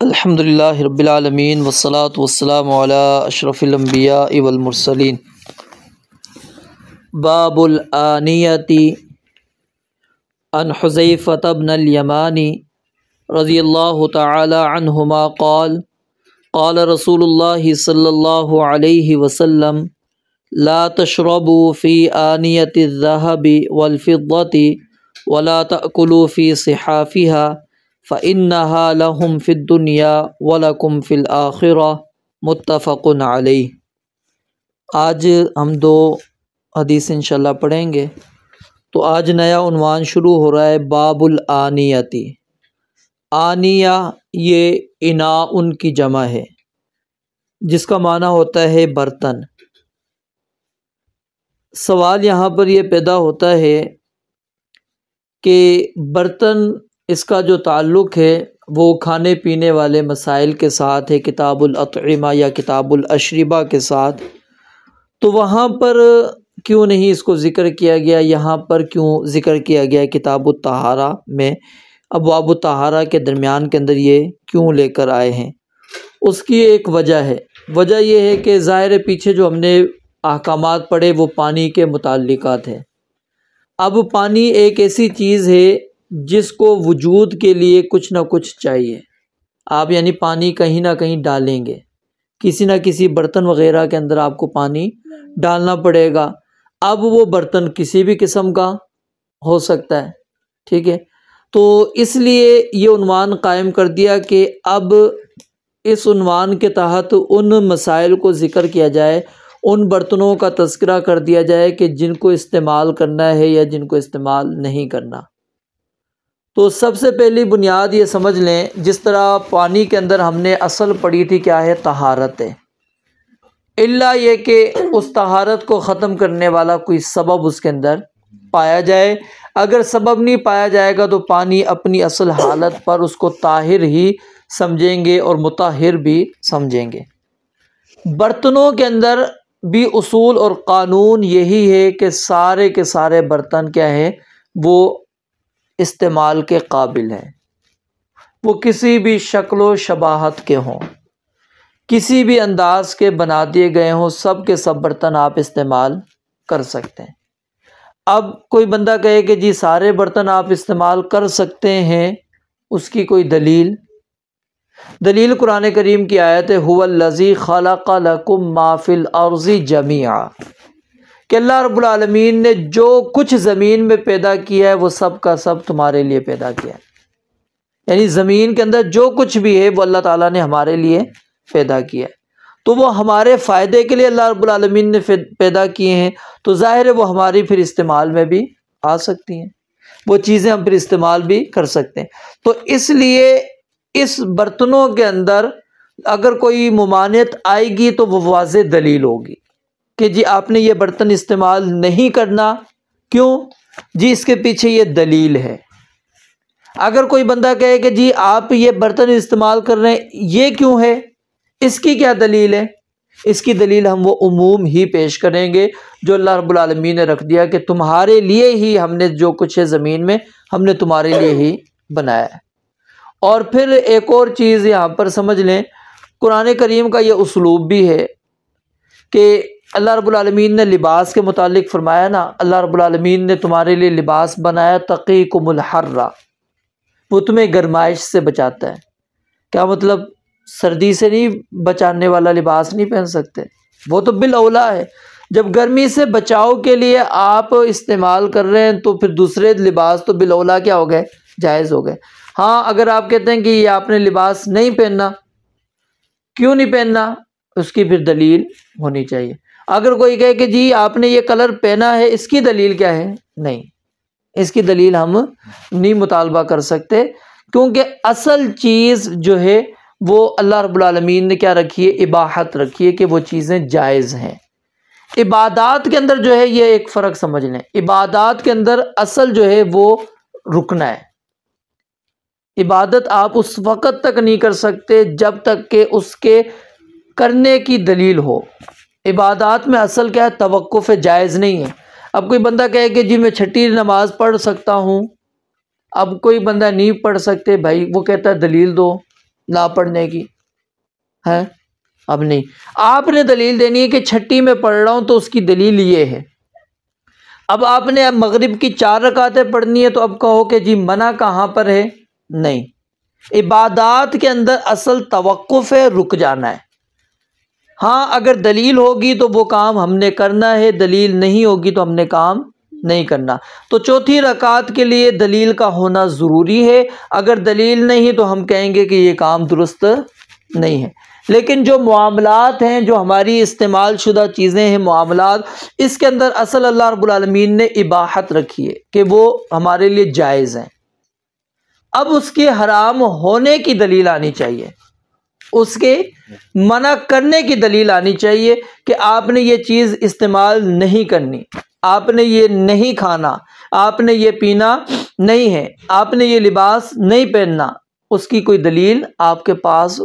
الحمدللہ رب العالمین والصلاة والسلام علی اشرف الانبیاء والمرسلین۔ باب الآنیۃ عن حذیفۃ بن الیمان رضی اللہ تعالی عنہما قال قال رسول اللہ صلی اللہ علیہ وسلم لا تشربوا فی آنیۃ الذہب والفضة ولا تأکلوا فی صحافها فإنها لهم في الدنيا ولكم في الآخرة متفق علیہ۔ آج ہم دو حدیث انشاءاللہ پڑھیں گے۔ تو آج نیا عنوان شروع ہو رہا ہے، باب الآنیتی۔ آنیہ یہ اناء کی جمع ہے، جس کا معنی ہوتا ہے برتن۔ سوال یہاں پر یہ پیدا ہوتا ہے کہ برتن، اس کا جو تعلق ہے وہ کھانے پینے والے مسائل کے ساتھ ہے، کتاب الاطعمہ یا کتاب الاشربہ کے ساتھ، تو وہاں پر کیوں نہیں اس کو ذکر کیا گیا؟ یہاں پر کیوں ذکر کیا گیا کتاب الطہارہ میں؟ ابواب الطہارہ کے درمیان کے اندر یہ کیوں لے کر آئے ہیں؟ اس کی ایک وجہ ہے۔ وجہ یہ ہے کہ ظاہر پیچھے جو ہم نے احکامات پڑھے وہ پانی کے متعلقات ہے۔ اب پانی ایک ایسی چیز ہے جس کو وجود کے لیے کچھ نہ کچھ چاہیے۔ آپ یعنی پانی کہیں نہ کہیں ڈالیں گے، کسی نہ کسی برتن وغیرہ کے اندر آپ کو پانی ڈالنا پڑے گا۔ اب وہ برتن کسی بھی قسم کا ہو سکتا ہے، ٹھیک ہے؟ تو اس لیے یہ عنوان قائم کر دیا کہ اب اس عنوان کے تحت ان مسائل کو ذکر کیا جائے، ان برتنوں کا تذکرہ کر دیا جائے کہ جن کو استعمال کرنا ہے یا جن کو استعمال نہیں کرنا۔ تو سب سے پہلی بنیاد یہ سمجھ لیں، جس طرح پانی کے اندر ہم نے اصل پڑھی تھی کیا ہے؟ طہارت ہے، الا یہ کہ اس طہارت کو ختم کرنے والا کوئی سبب اس کے اندر پایا جائے۔ اگر سبب نہیں پایا جائے گا تو پانی اپنی اصل حالت پر اس کو طاہر ہی سمجھیں گے اور مطہر بھی سمجھیں گے۔ برتنوں کے اندر بھی اصول اور قانون یہی ہے کہ سارے کے سارے برتن کیا ہیں؟ وہ استعمال کے قابل ہیں، وہ کسی بھی شکل و شباہت کے ہوں، کسی بھی انداز کے بنا دیے گئے ہوں، سب کے سب برتن آپ استعمال کر سکتے ہیں۔ اب کوئی بندہ کہے کہ جی سارے برتن آپ استعمال کر سکتے ہیں، اس کی کوئی دلیل قرآن کریم کی آیت ہے، هو الذی خلق لکم ما فی الارض جمیعا، کہ اللہ رب العالمین نے جو کچھ زمین میں پیدا کیا ہے وہ سب کا سب تمہارے لیے پیدا کیا ہے۔ یعنی زمین کے اندر جو کچھ بھی ہے وہ اللہ تعالیٰ نے ہمارے لیے پیدا کیا ہے، تو وہ ہمارے فائدے کے لیے اللہ رب العالمین نے پیدا کیے ہیں، تو ظاہر ہے وہ ہماری پھر استعمال میں بھی آ سکتی ہیں، وہ چیزیں ہم پھر استعمال بھی کر سکتے ہیں۔ تو اس لیے اس برتنوں کے اندر اگر کوئی ممانعت آئے گی تو وہ واضح دلیل ہوگی کہ جی آپ نے یہ برتن استعمال نہیں کرنا، کیوں؟ جی اس کے پیچھے یہ دلیل ہے۔ اگر کوئی بندہ کہے کہ جی آپ یہ برتن استعمال کر رہے ہیں، یہ کیوں ہے؟ اس کی کیا دلیل ہے؟ اس کی دلیل ہم وہ عموم ہی پیش کریں گے جو اللہ رب العالمین نے رکھ دیا کہ تمہارے لیے ہی ہم نے جو کچھ ہے زمین میں، ہم نے تمہارے لیے ہی بنایا ہے۔ اور پھر ایک اور چیز یہاں پر سمجھ لیں، قرآن کریم کا یہ اسلوب بھی ہے کہ اللہ رب العالمین نے لباس کے متعلق فرمایا نا، اللہ رب العالمین نے تمہارے لیے لباس بنایا، تقیکم الحر، وہ تمہیں گرمائش سے بچاتا ہے۔ کیا مطلب؟ سردی سے نہیں بچانے والا لباس نہیں پہن سکتے؟ وہ تو بالاولیٰ ہے۔ جب گرمی سے بچاؤ کے لیے آپ استعمال کر رہے ہیں تو پھر دوسرے لباس تو بالاولیٰ کیا ہو گئے؟ جائز ہو گئے۔ ہاں اگر آپ کہتے ہیں کہ یہ آپ نے لباس نہیں پہننا، کیوں نہیں پہننا؟ اس کی پھر دلیل ہونی چاہیے۔ اگر کوئی کہے کہ جی آپ نے یہ کلر پہنا ہے، اس کی دلیل کیا ہے؟ نہیں، اس کی دلیل ہم نہیں مطالبہ کر سکتے، کیونکہ اصل چیز جو ہے وہ اللہ رب العالمین نے کیا رکھی ہے؟ اباحت رکھی ہے کہ وہ چیزیں جائز ہیں۔ عبادات کے اندر جو ہے یہ ایک فرق سمجھ لیں، عبادات کے اندر اصل جو ہے وہ رکنا ہے۔ عبادت آپ اس وقت تک نہیں کر سکتے جب تک کہ اس کے کرنے کی دلیل ہو۔ عبادات میں اصل کیا ہے؟ توقف ہے، جائز نہیں ہے۔ اب کوئی بندہ کہے کہ جی میں چھٹی نماز پڑھ سکتا ہوں، اب کوئی بندہ نہیں پڑھ سکتے، بھائی وہ کہتا ہے دلیل دو، نہ پڑھنے کی ہے؟ اب نہیں، آپ نے دلیل دینی ہے کہ چھٹی میں پڑھ رہا ہوں تو اس کی دلیل یہ ہے۔ اب آپ نے مغرب کی 4 رکعتیں پڑھنی ہے تو اب کہو کہ جی منع کہاں پر ہے؟ نہیں، عبادات کے اندر اصل توقف ہے، رک جانا ہے۔ ہاں اگر دلیل ہوگی تو وہ کام ہم نے کرنا ہے، دلیل نہیں ہوگی تو ہم نے کام نہیں کرنا۔ تو چوتھی رکعت کے لیے دلیل کا ہونا ضروری ہے، اگر دلیل نہیں تو ہم کہیں گے کہ یہ کام درست نہیں ہے۔ لیکن جو معاملات ہیں، جو ہماری استعمال شدہ چیزیں ہیں، معاملات، اس کے اندر اصل اللہ رب العالمین نے اباحت رکھی ہے کہ وہ ہمارے لیے جائز ہیں۔ اب اس کے حرام ہونے کی دلیل آنی چاہیے، اس کے منع کرنے کی دلیل آنی چاہیے کہ آپ نے یہ چیز استعمال نہیں کرنی، آپ نے یہ نہیں کھانا، آپ نے یہ پینا نہیں ہے، آپ نے یہ لباس نہیں پہننا۔ اس کی کوئی دلیل آپ کے پاس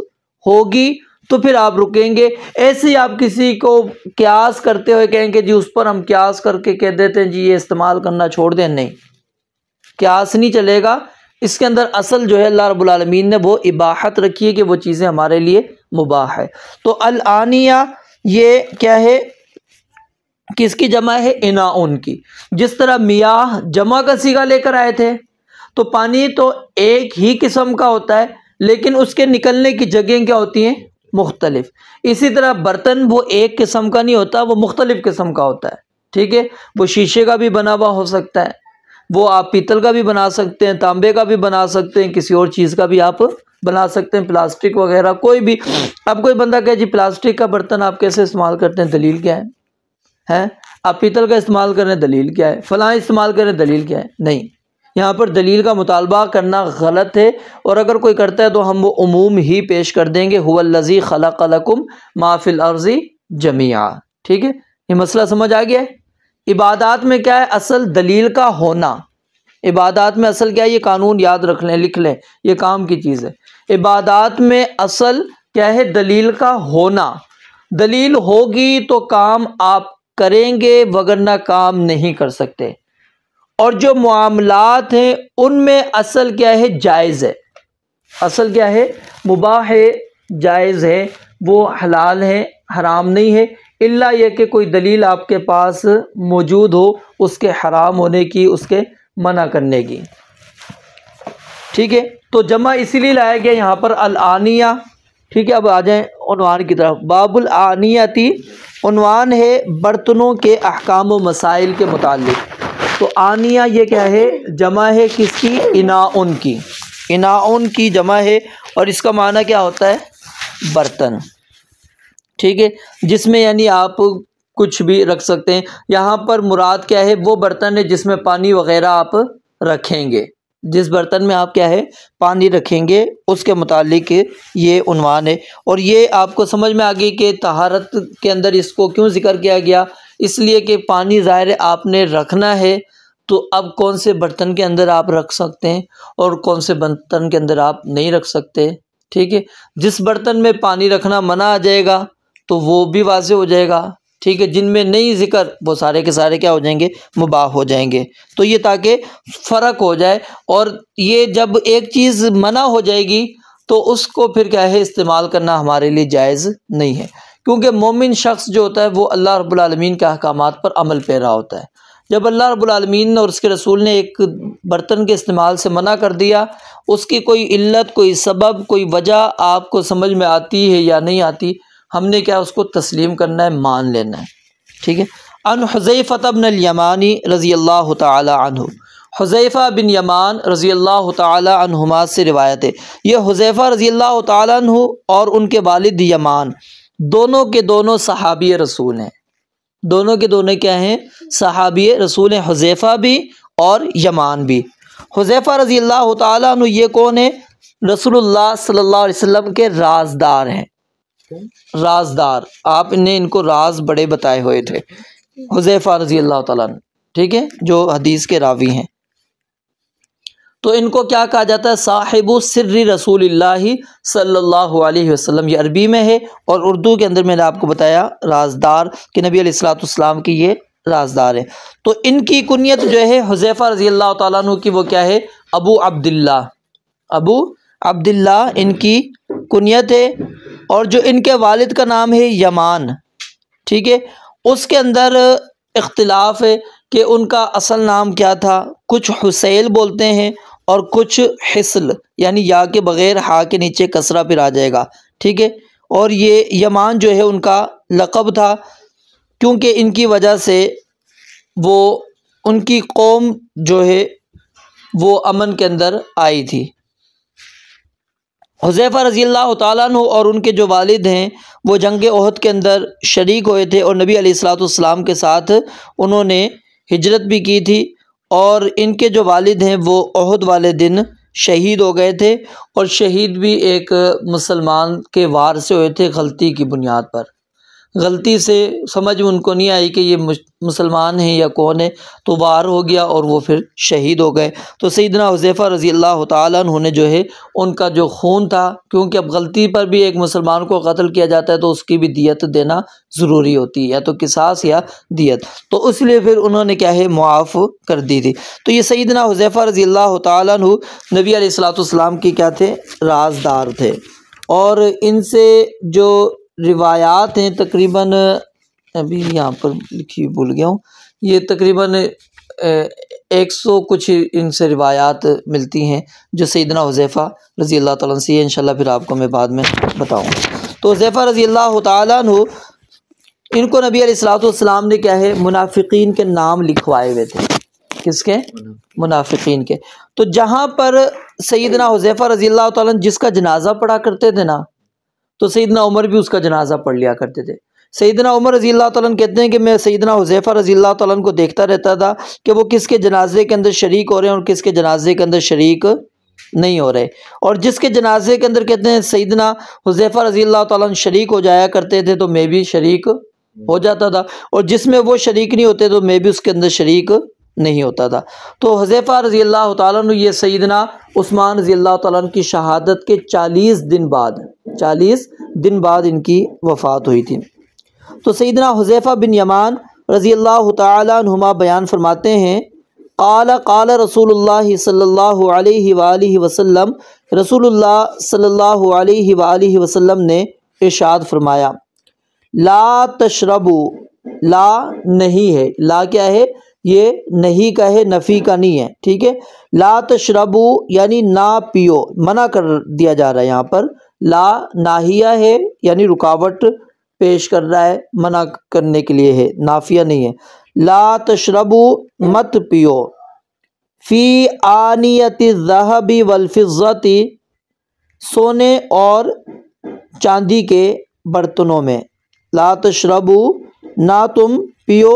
ہوگی تو پھر آپ رکیں گے۔ ایسے ہی آپ کسی کو قیاس کرتے ہوئے کہیں کہ جی اس پر ہم قیاس کر کے کہہ دیتے ہیں جی یہ استعمال کرنا چھوڑ دیں، نہیں، قیاس نہیں چلے گا۔ اس کے اندر اصل جو ہے اللہ رب العالمین نے وہ اباحت رکھی ہے کہ وہ چیزیں ہمارے لیے مباح ہے۔ تو الآنیہ یہ کیا ہے؟ کس کی جمع ہے؟ اناؤن کی۔ جس طرح میاہ جمع کا صیغہ لے کر آئے تھے، تو پانی تو ایک ہی قسم کا ہوتا ہے لیکن اس کے نکلنے کی جگہیں کیا ہوتی ہیں؟ مختلف۔ اسی طرح برتن وہ ایک قسم کا نہیں ہوتا، وہ مختلف قسم کا ہوتا ہے، ٹھیک ہے؟ وہ شیشے کا بھی بنا ہوا ہو سکتا ہے، وہ آپ پیتل کا بھی بنا سکتے ہیں، تانبے کا بھی بنا سکتے ہیں، کسی اور چیز کا بھی آپ بنا سکتے ہیں، پلاسٹک وغیرہ کوئی بھی۔ اب کوئی بندہ کہے جی پلاسٹک کا برتن آپ کیسے استعمال کرتے ہیں؟ دلیل کیا ہے؟ آپ پیتل کا استعمال کریں، دلیل کیا ہے؟ فلاں استعمال کریں، دلیل کیا ہے؟ نہیں، یہاں پر دلیل کا مطالبہ کرنا غلط ہے، اور اگر کوئی کرتا ہے تو ہم وہ عموم ہی پیش کر دیں گے، هو الذی خلق لکم ما فی الارض جمیعا۔ ٹھیک ہے، یہ مسئلہ سمجھ آ گیا ہے؟ عبادات میں کیا ہے؟ اصل دلیل کا ہونا۔ عبادات میں اصل کیا ہے؟ یہ قانون یاد رکھ لیں، لکھ لیں، یہ کام کی چیز ہے۔ عبادات میں اصل کیا ہے؟ دلیل کا ہونا۔ دلیل ہوگی تو کام آپ کریں گے، وگرنہ کام نہیں کر سکتے۔ اور جو معاملات ہیں ان میں اصل کیا ہے؟ جائز ہے۔ اصل کیا ہے؟ مباح ہے، جائز ہے، وہ حلال ہے، حرام نہیں ہے، الا یہ کہ کوئی دلیل آپ کے پاس موجود ہو اس کے حرام ہونے کی، اس کے منع کرنے کی۔ ٹھیک ہے، تو جمع اسی لیے لایا گیا یہاں پر الآنیہ۔ ٹھیک ہے، اب آ جائیں عنوان کی طرف۔ باب الآنیتی، عنوان ہے برتنوں کے احکام و مسائل کے متعلق۔ تو آنیہ یہ کیا ہے؟ جمع ہے کس کی؟ اناؤن کی۔ اناؤن کی جمع ہے، اور اس کا معنی کیا ہوتا ہے؟ برتن۔ ٹھیک ہے، جس میں یعنی آپ کچھ بھی رکھ سکتے ہیں۔ یہاں پر مراد کیا ہے؟ وہ برتن ہے جس میں پانی وغیرہ آپ رکھیں گے، جس برتن میں آپ کیا ہے؟ پانی رکھیں گے، اس کے متعلق یہ عنوان ہے۔ اور یہ آپ کو سمجھ میں آ گئی کہ طہارت کے اندر اس کو کیوں ذکر کیا گیا؟ اس لیے کہ پانی ظاہر ہے آپ نے رکھنا ہے، تو اب کون سے برتن کے اندر آپ رکھ سکتے ہیں اور کون سے برتن کے اندر آپ نہیں رکھ سکتے۔ ٹھیک ہے، جس برتن میں پانی رکھنا منع آ جائے گا تو وہ بھی واضح ہو جائے گا۔ ٹھیک ہے، جن میں نہیں ذکر وہ سارے کے سارے کیا ہو جائیں گے؟ مباح ہو جائیں گے۔ تو یہ تاکہ فرق ہو جائے، اور یہ جب ایک چیز منع ہو جائے گی تو اس کو پھر کیا ہے؟ استعمال کرنا ہمارے لیے جائز نہیں ہے، کیونکہ مومن شخص جو ہوتا ہے وہ اللہ رب العالمین کے احکامات پر عمل پیرا ہوتا ہے۔ جب اللہ رب العالمین اور اس کے رسول نے ایک برتن کے استعمال سے منع کر دیا، اس کی کوئی علت، کوئی سبب، کوئی وجہ آپ کو سمجھ میں آتی ہے یا نہیں آتی، ہم نے کیا اس کو تسلیم کرنا ہے، مان لینا ہے۔ ٹھیک ہے، عن حذیفہ بن الیمانی رضی اللہ تعالی عنہ، حذیفہ بن یمان رضی اللہ تعالی عنہما سے روایت ہے۔ یہ حذیفہ رضی اللہ تعالی عنہ اور ان کے والد یمان دونوں کے دونوں صحابی رسول ہیں۔ دونوں کے دونوں کیا ہیں؟ صحابی رسول ہیں، حذیفہ بھی اور یمان بھی۔ حذیفہ رضی اللہ تعالی عنہ یہ کون ہیں؟ رسول اللہ صلی اللہ علیہ وسلم کے رازدار ہیں۔ رازدار، آپ نے ان کو راز بڑے بتائے ہوئے تھے، حذیفہ رضی اللہ تعالیٰ عنہ، ٹھیک ہے، جو حدیث کے راوی ہیں۔ تو ان کو کیا کہا جاتا ہے؟ صاحب سر رسول اللہ صلی اللہ علیہ وسلم، یہ عربی میں ہے، اور اردو کے اندر میں نے آپ کو بتایا رازدار، کہ نبی علیہ الصلوۃ والسلام کی یہ رازدار ہے۔ تو ان کی کنیت جو ہے حذیفہ رضی اللہ تعالیٰ عنہ کی، وہ کیا ہے؟ ابو عبداللہ، ابو عبداللہ ان کی کنیت ہے، اور جو ان کے والد کا نام ہے یمان، ٹھیک ہے، اس کے اندر اختلاف ہے کہ ان کا اصل نام کیا تھا۔ کچھ حسیل بولتے ہیں اور کچھ حسل، یعنی یا کے بغیر ہا کے نیچے کسرہ پھر آ جائے گا، ٹھیک ہے۔ اور یہ یمان جو ہے ان کا لقب تھا، کیونکہ ان کی وجہ سے وہ ان کی قوم جو ہے وہ امن کے اندر آئی تھی۔ حذیفہ رضی اللہ تعالیٰ عنہ اور ان کے جو والد ہیں وہ جنگ احد کے اندر شریک ہوئے تھے، اور نبی علیہ الصلوۃ والسلام کے ساتھ انہوں نے ہجرت بھی کی تھی، اور ان کے جو والد ہیں وہ احد والے دن شہید ہو گئے تھے، اور شہید بھی ایک مسلمان کے وار سے ہوئے تھے، غلطی کی بنیاد پر۔ غلطی سے سمجھ ان کو نہیں آئی کہ یہ مسلمان ہیں یا کون ہے، تو وار ہو گیا اور وہ پھر شہید ہو گئے۔ تو سیدنا حذیفہ رضی اللہ تعالیٰ عنہ نے جو ہے ان کا جو خون تھا، کیونکہ اب غلطی پر بھی ایک مسلمان کو قتل کیا جاتا ہے تو اس کی بھی دیت دینا ضروری ہوتی ہے، یا تو قصاص یا دیت، تو اس لیے پھر انہوں نے کیا ہے معاف کر دی تھی۔ تو یہ سیدنا حذیفہ رضی اللہ تعالیٰ عنہ نبی علیہ الصلوۃ والسلام کی کیا تھے؟ رازدار تھے، اور ان سے جو روایات ہیں تقریباً، ابھی یہاں پر لکھی بھول گیا ہوں، یہ تقریباً 100 کچھ ان سے روایات ملتی ہیں جو سیدنا حذیفہ رضی اللہ تعالیٰ عنہ سے، انشاءاللہ پھر آپ کو میں بعد میں بتاؤں گا۔ تو حذیفہ رضی اللہ تعالیٰ عنہ، ان کو نبی علیہ الصلوۃ والسلام نے کیا ہے منافقین کے نام لکھوائے ہوئے تھے۔ کس کے؟ منافقین کے۔ تو جہاں پر سیدنا حذیفہ رضی اللہ تعالیٰ عنہ جس کا جنازہ پڑھا کرتے تھے نا، تو سیدنا عمر بھی اس کا جنازہ پڑھ لیا کرتے تھے۔ سیدنا عمر رضی اللہ تعالیٰ عنہ کہتے ہیں کہ میں سیدنا حذیفہ رضی اللہ تعالیٰ عنہ کو دیکھتا رہتا تھا کہ وہ کس کے جنازے کے اندر شریک ہو رہے ہیں اور کس کے جنازے کے اندر شریک نہیں ہو رہے، اور جس کے جنازے کے اندر کہتے ہیں سیدنا حذیفہ رضی اللہ تعالیٰ عنہ شریک ہو جایا کرتے تھے تو میں بھی شریک ہو جاتا تھا، اور جس میں وہ شریک نہیں ہوتے تو میں بھی اس کے اندر شریک نہیں ہوتا تھا۔ تو حذیفہ رضی اللہ تعالیٰ عنہ یہ سیدنا عثمان رضی اللہ تعالیٰ عنہ کی شہادت کے 40 دن بعد ان کی وفات ہوئی تھی۔ تو سیدنا حذیفہ بن یمان رضی اللہ تعالیٰ عنہما بیان فرماتے ہیں، قال رسول اللہ صلی اللہ علیہ وآلہ وسلم، رسول اللہ صلی اللہ علیہ وآلہ وسلم نے ارشاد فرمایا، لا تشربو، لا نہیں ہے، لا کیا ہے؟ یہ نہیں کا ہے، نفی کا نہیں ہے، ٹھیک ہے۔ لا تشربو یعنی نہ پیو، منع کر دیا جا رہا ہے یہاں پر، لا ناہیہ ہے یعنی رکاوٹ پیش کر رہا ہے، منع کرنے کے لیے ہے، نافیہ نہیں ہے۔ لا تشربو مت پیو، فی آنیت الذہب والفضۃ سونے اور چاندی کے برتنوں میں، لا تشربو نہ تم پیو،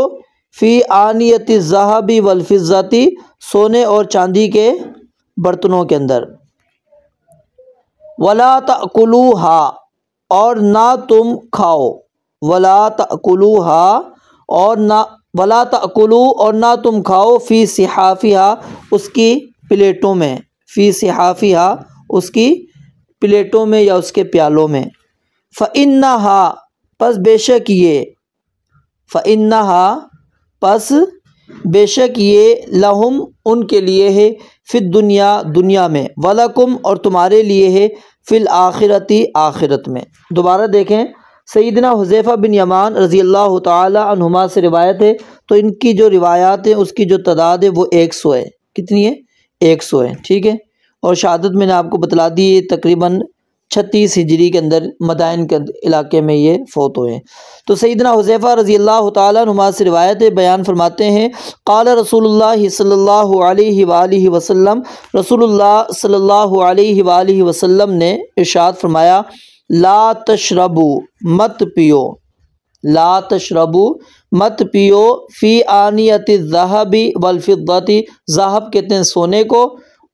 فی آنیت الذہب والفضۃ سونے اور چاندی کے برتنوں کے اندر، ولا تأکلوہا اور نہ تم کھاؤ، ولا تأکلوہا اور نہ، ولا تأکلو اور نہ تم کھاؤ، فی صحافہا اس کی پلیٹوں میں، فی صحافہا اس کی پلیٹوں میں یا اس کے پیالوں میں، فإنہا پس بے شک یہ، فإنہا پس بے شک یہ، لہم ان کے لیے ہے، فی الدنیا دنیا میں، ولکم اور تمہارے لیے ہے، فی الآخرتی آخرت میں۔ دوبارہ دیکھیں، سیدنا حذیفہ بن یمان رضی اللہ تعالی عنہما سے روایت ہے، تو ان کی جو روایات ہیں اس کی جو تعداد ہے وہ 100 ہے۔ کتنی ہے؟ 100 ہے، ٹھیک ہے۔ اور شہادت میں نے آپ کو بتلا دی ہے تقریباً 36 ہجری کے اندر مدائن کے علاقے میں یہ فوت ہوئے ہیں۔ تو سیدنا حذیفہ رضی اللہ تعالیٰ عنہ سے روایت بیان فرماتے ہیں، قال رسول اللہ صلی اللہ علیہ وآلہ وسلم، رسول اللہ صلی اللہ علیہ وآلہ وسلم نے ارشاد فرمایا، لا تشربو مت پیو، لا تشربو مت پیو، فی آنیت الذہب والفضۃ، ذہب کہتے ہیں سونے کو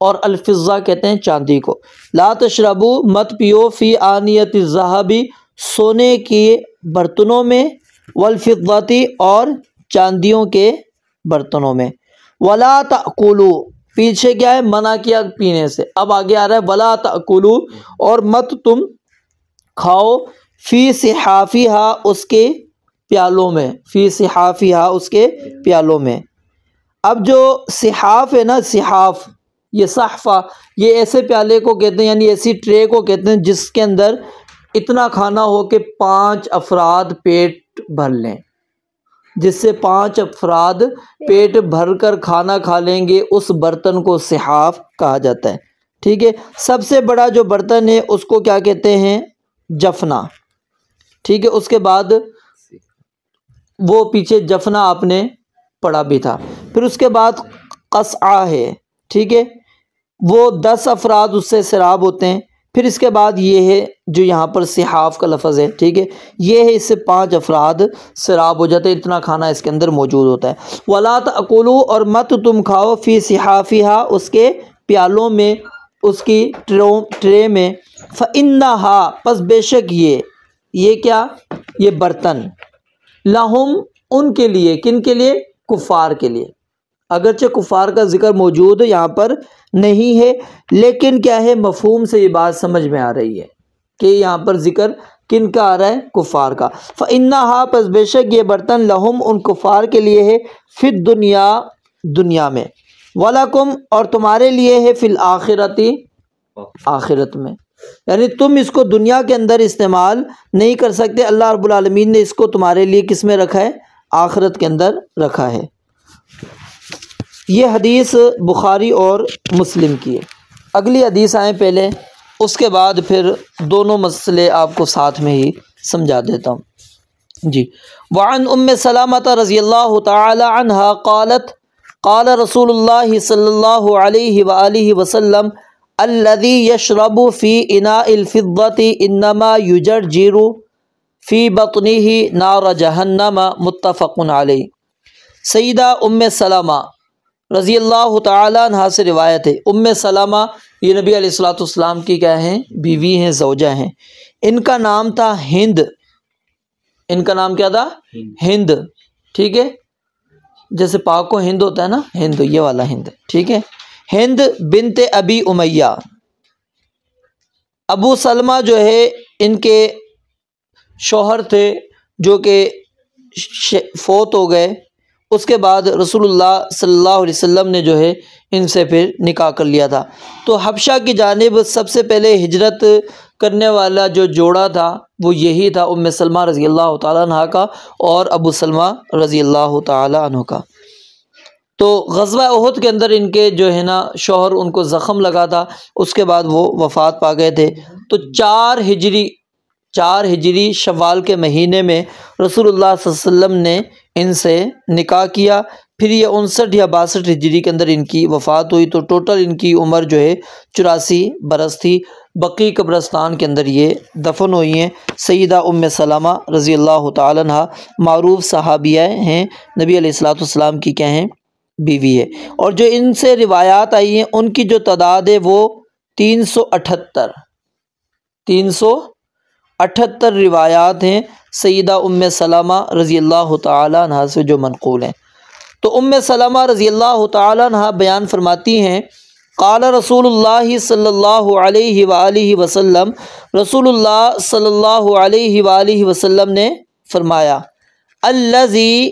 اور الفضہ کہتے ہیں چاندی کو، لا تشربو مت پیو، فی آنیت الذہب سونے کے برتنوں میں، والفضۃ اور چاندیوں کے برتنوں میں، ولا تأکلو پیچھے کیا ہے؟ منع کیا پینے سے، اب آگے آ رہا ہے ولا تأکلو اور مت تم کھاؤ، فی صحافہا اس کے پیالوں میں، فی صحافہا اس کے پیالوں میں۔ اب جو صحاف ہے نا، صحاف یہ صحفہ، یہ ایسے پیالے کو کہتے ہیں، یعنی ایسی ٹرے کو کہتے ہیں جس کے اندر اتنا کھانا ہو کہ 5 افراد پیٹ بھر لیں، جس سے 5 افراد پیٹ بھر کر کھانا کھا لیں گے، اس برتن کو صحاف کہا جاتا ہے، ٹھیک ہے۔ سب سے بڑا جو برتن ہے اس کو کیا کہتے ہیں؟ جفنا، ٹھیک ہے۔ اس کے بعد وہ پیچھے جفنا آپ نے پڑھا بھی تھا۔ پھر اس کے بعد قصعہ ہے، ٹھیک ہے، وہ 10 افراد اس سے سیراب ہوتے ہیں۔ پھر اس کے بعد یہ ہے جو یہاں پر صحاف کا لفظ ہے، ٹھیک ہے، یہ ہے، اس سے 5 افراد سیراب ہو جاتے ہیں، اتنا کھانا اس کے اندر موجود ہوتا ہے۔ وَلَا تَأْكُلُوا، اور مت تم کھاؤ، فی صحافها، اس کے پیالوں میں، اس کی ٹرے میں، فَإِنَّهَا، پس بے شک یہ کیا؟ یہ برتن، لہم، ان کے لیے، کن کے لیے؟ کفار کے لیے۔ اگرچہ کفار کا ذکر موجود یہاں پر نہیں ہے، لیکن کیا ہے، مفہوم سے یہ بات سمجھ میں آ رہی ہے کہ یہاں پر ذکر کن کا آ رہا ہے؟ کفار کا۔ فَإِنَّهَا، پس بے شک یہ برتن، لہم، ان کفار کے لیے ہے، فی الدنیا، دنیا میں، وَلَكُمْ، اور تمہارے لیے ہے، فی الآخرتی، آخرت میں، یعنی تم اس کو دنیا کے اندر استعمال نہیں کر سکتے، اللہ رب العالمین نے اس کو تمہارے لیے کس میں رکھا ہے؟ آخرت کے اندر رکھا ہے۔ یہ حدیث بخاری اور مسلم کی ہے۔ اگلی حدیث آئیں پہلے، اس کے بعد پھر دونوں مسئلے آپ کو ساتھ میں ہی سمجھا دیتا ہوں جی۔ وعن ام سلمۃ رضی اللہ تعالی عنہا قالت قال رسول اللہ صلی اللہ علیہ وآلہ وسلم الذي يشرب في اناء الفضة انما يجرجر في بطنه نار جہنم، متفق علیہ۔ سیدہ ام سلمہ رضی اللہ تعالیٰ عنہ سے روایت ہے۔ ام سلمہ یہ نبی علیہ الصلوۃ والسلام کی کیا ہیں؟ بیوی ہیں، زوجہ ہیں۔ ان کا نام تھا ہند، ان کا نام کیا تھا؟ ہند، ٹھیک ہے، جیسے پاک و ہند ہوتا ہے نا، ہند، یہ والا ہند، ٹھیک ہے۔ ہند بنت ابی امیہ۔ ابو سلمہ جو ہے ان کے شوہر تھے جو کہ فوت ہو گئے، اس کے بعد رسول اللہ صلی اللہ علیہ وسلم نے جو ہے ان سے پھر نکاح کر لیا تھا۔ تو حبشہ کی جانب سب سے پہلے ہجرت کرنے والا جو جوڑا تھا وہ یہی تھا، ام سلمہ رضی اللہ تعالیٰ عنہ کا اور ابو سلمہ رضی اللہ تعالیٰ عنہ کا۔ تو غزوہ احد کے اندر ان کے جو ہے نا شوہر، ان کو زخم لگا تھا، اس کے بعد وہ وفات پا گئے تھے۔ تو 4 ہجری شوال کے مہینے میں رسول اللہ صلی اللہ علیہ وسلم نے ان سے نکاح کیا۔ پھر یہ 59 یا 62 ہجری کے اندر ان کی وفات ہوئی۔ تو ٹوٹل ان کی عمر جو ہے 84 برس تھی۔ بقیع قبرستان کے اندر یہ دفن ہوئی ہیں۔ سیدہ ام سلمہ رضی اللہ تعالی عنہ معروف صحابیہ ہیں، نبی علیہ الصلوۃ والسلام کی کیا ہیں؟ بیوی ہے۔ اور جو ان سے روایات آئی ہیں ان کی جو تعداد ہے وہ 378 روایات ہیں سیدہ ام سلمہ رضی اللہ تعالی عنہ سے جو منقول ہیں۔ تو ام سلمہ رضی اللہ تعالی عنہ بیان فرماتی ہیں، قال رسول اللہ صلی اللہ علیہ وآلہ وسلم، رسول اللہ صلی اللہ علیہ وآلہ وسلم نے فرمایا، الذی،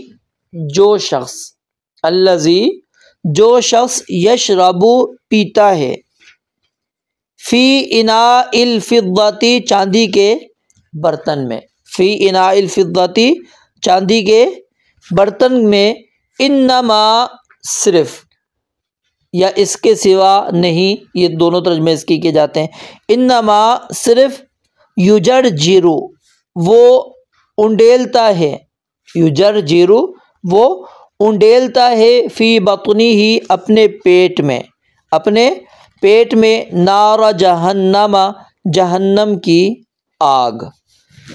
جو شخص یشرب، پیتا ہے، فی اناء الفضۃ، چاندی کے برتن میں، فی اناء الفضۃ، چاندی کے برتن میں، انما، صرف یا اس کے سوا نہیں، یہ دونوں ترجمے اس کی کیے جاتے ہیں، انما صرف، یجرجر، وہ انڈیلتا ہے، یجرجر، وہ انڈیلتا ہے، فی بطنہ، اپنے پیٹ میں، نار جہنم، جہنم کی آگ۔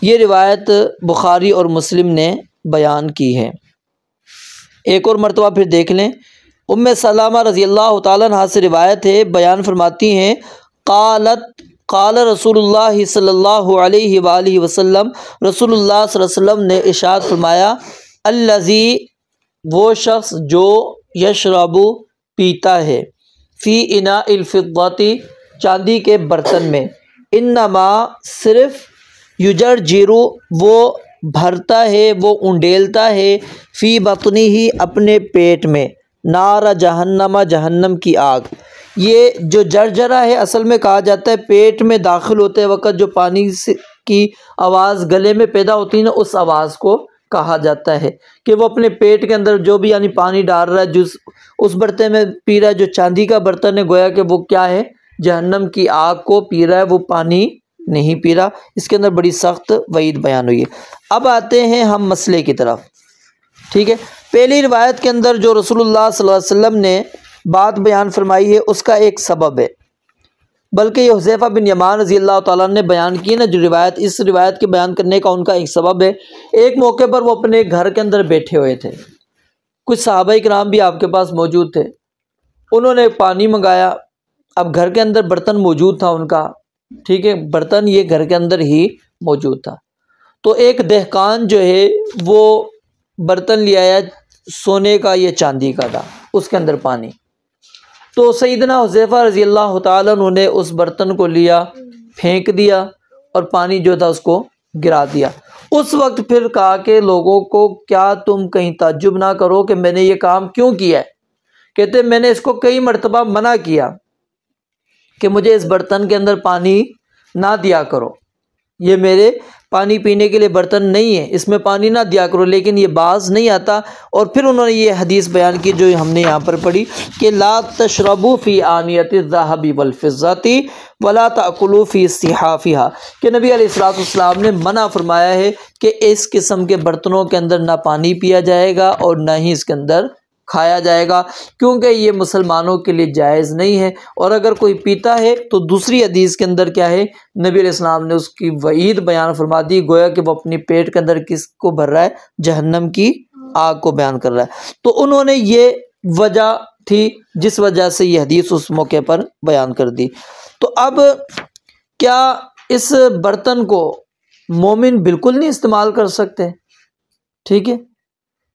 یہ روایت بخاری اور مسلم نے بیان کی ہے۔ ایک اور مرتبہ پھر دیکھ لیں، ام سلمہ رضی اللہ تعالیٰ عنہ سے روایت ہے، بیان فرماتی ہیں، قال رسول اللہ صلی اللہ علیہ وآلہ وسلم، رسول اللہ صلی اللہ علیہ وسلم نے ارشاد فرمایا، الذی، وہ شخص جو یشرب، پیتا ہے، فی اناء الفضۃ، چاندی کے برتن میں، انما، صرف، یجرجر، وہ بھرتا ہے، وہ انڈیلتا ہے، فی بطنہ، اپنے پیٹ میں، نار جہنم، جہنم کی آگ۔ یہ جو جرجرا ہے اصل میں کہا جاتا ہے پیٹ میں داخل ہوتے وقت جو پانی کی آواز گلے میں پیدا ہوتی ہے نا، اس آواز کو کہا جاتا ہے کہ وہ اپنے پیٹ کے اندر جو بھی یعنی پانی ڈال رہا ہے، اس برتن میں پی رہا ہے، جو چاندی کا برتن ہے گویا کہ وہ کیا ہے، جہنم کی آگ کو پی رہا ہے، وہ پانی نہیں پی رہا۔ اس کے اندر بڑی سخت وعید بیان ہوئی ہے۔ اب آتے ہیں ہم مسئلے کی طرف، ٹھیک ہے۔ پہلی روایت کے اندر جو رسول اللہ صلی اللہ علیہ وسلم نے بات بیان فرمائی ہے اس کا ایک سبب ہے، بلکہ یہ حذیفہ بن یمان رضی اللہ تعالیٰ نے بیان کی نا جو روایت، اس روایت کے بیان کرنے کا ان کا ایک سبب ہے۔ ایک موقع پر وہ اپنے گھر کے اندر بیٹھے ہوئے تھے، کچھ صحابہ کرام بھی آپ کے پاس موجود تھے، انہوں نے پانی منگایا۔ اب گھر کے اندر برتن موجود تھا ان کا، ٹھیک ہے، برتن یہ گھر کے اندر ہی موجود تھا۔ تو ایک دہقان جو ہے وہ برتن لے آیا، سونے کا یا چاندی کا تھا، اس کے اندر پانی۔ تو سیدنا حذیفہ رضی اللہ تعالیٰ عنہ نے اس برتن کو لیا، پھینک دیا اور پانی جو تھا اس کو گرا دیا۔ اس وقت پھر کہا کہ لوگوں کو کیا تم کہیں تعجب نہ کرو کہ میں نے یہ کام کیوں کیا ہے؟ کہتے میں نے اس کو کئی مرتبہ منع کیا کہ مجھے اس برتن کے اندر پانی نہ دیا کرو، یہ میرے پانی پینے کے لیے برتن نہیں ہے، اس میں پانی نہ دیا کرو، لیکن یہ باز نہیں آتا۔ اور پھر انہوں نے یہ حدیث بیان کی جو ہم نے یہاں پر پڑھی کہ لا تشربوا فی آنیۃ الذھب والفضۃ ولا تأکلوا فی صحافھا، کہ نبی علیہ الصلوۃ والسلام نے منع فرمایا ہے کہ اس قسم کے برتنوں کے اندر نہ پانی پیا جائے گا اور نہ ہی اس کے اندر کھایا جائے گا، کیونکہ یہ مسلمانوں کے لیے جائز نہیں ہے۔ اور اگر کوئی پیتا ہے تو دوسری حدیث کے اندر کیا ہے، نبی علیہ السلام نے اس کی وعید بیان فرما دی، گویا کہ وہ اپنی پیٹ کے اندر کس کو بھر رہا ہے، جہنم کی آگ کو بیان کر رہا ہے۔ تو انہوں نے یہ وجہ تھی جس وجہ سے یہ حدیث اس موقع پر بیان کر دی۔ تو اب کیا اس برتن کو مومن بالکل نہیں استعمال کر سکتے؟ ٹھیک ہے،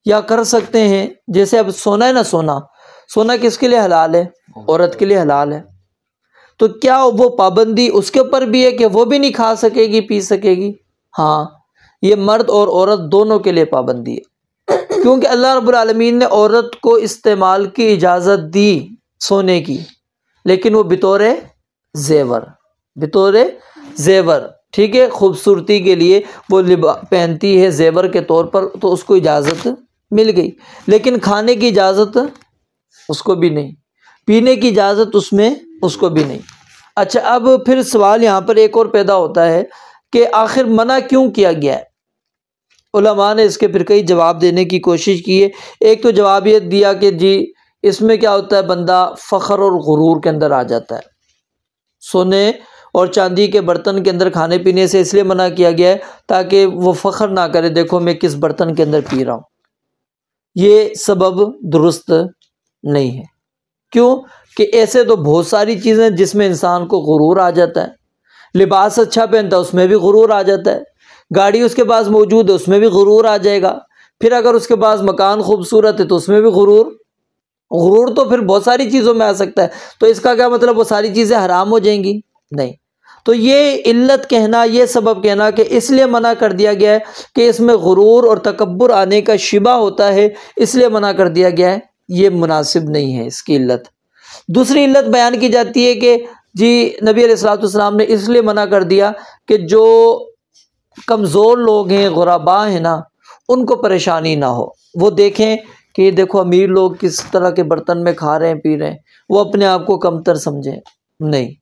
یا کر سکتے ہیں؟ جیسے اب سونا ہے نا، سونا کس کے لیے حلال ہے؟ عورت کے لیے حلال ہے۔ تو کیا وہ پابندی اس کے اوپر بھی ہے کہ وہ بھی نہیں کھا سکے گی، پی سکے گی؟ ہاں، یہ مرد اور عورت دونوں کے لیے پابندی ہے، کیونکہ اللہ رب العالمین نے عورت کو استعمال کی اجازت دی سونے کی، لیکن وہ بطور زیور، ٹھیک ہے، خوبصورتی کے لیے وہ پہنتی ہے زیور کے طور پر، تو اس کو اجازت مل گئی، لیکن کھانے کی اجازت اس کو بھی نہیں، پینے کی اجازت اس کو بھی نہیں۔ اچھا، اب پھر سوال یہاں پر ایک اور پیدا ہوتا ہے کہ آخر منع کیوں کیا گیا ہے؟ علماء نے اس کے پھر کئی جواب دینے کی کوشش کی ہے۔ ایک تو جواب یہ دیا کہ جی اس میں کیا ہوتا ہے، بندہ فخر اور غرور کے اندر آ جاتا ہے، سونے اور چاندی کے برتن کے اندر کھانے پینے سے اس لیے منع کیا گیا ہے تاکہ وہ فخر نہ کرے، دیکھو میں کس برتن کے اندر پی رہا ہوں۔ یہ سبب درست نہیں ہے، کیوں کہ ایسے تو بہت ساری چیزیں جس میں انسان کو غرور آ جاتا ہے، لباس اچھا پہنتا ہے اس میں بھی غرور آ جاتا ہے، گاڑی اس کے پاس موجود ہے اس میں بھی غرور آ جائے گا، پھر اگر اس کے پاس مکان خوبصورت ہے تو اس میں بھی غرور تو پھر بہت ساری چیزوں میں آ سکتا ہے۔ تو اس کا کیا مطلب وہ ساری چیزیں حرام ہو جائیں گی؟ نہیں۔ تو یہ علت کہنا، یہ سبب کہنا کہ اس لیے منع کر دیا گیا ہے کہ اس میں غرور اور تکبر آنے کا شبہ ہوتا ہے، اس لیے منع کر دیا گیا ہے، یہ مناسب نہیں ہے اس کی علت۔ دوسری علت بیان کی جاتی ہے کہ جی نبی علیہ الصلوۃ والسلام نے اس لیے منع کر دیا کہ جو کمزور لوگ ہیں، غرباء ہیں نا، ان کو پریشانی نہ ہو، وہ دیکھیں کہ دیکھو امیر لوگ کس طرح کے برتن میں کھا رہے ہیں، پی رہے ہیں، وہ اپنے آپ کو کمتر سمجھیں۔ نہیں،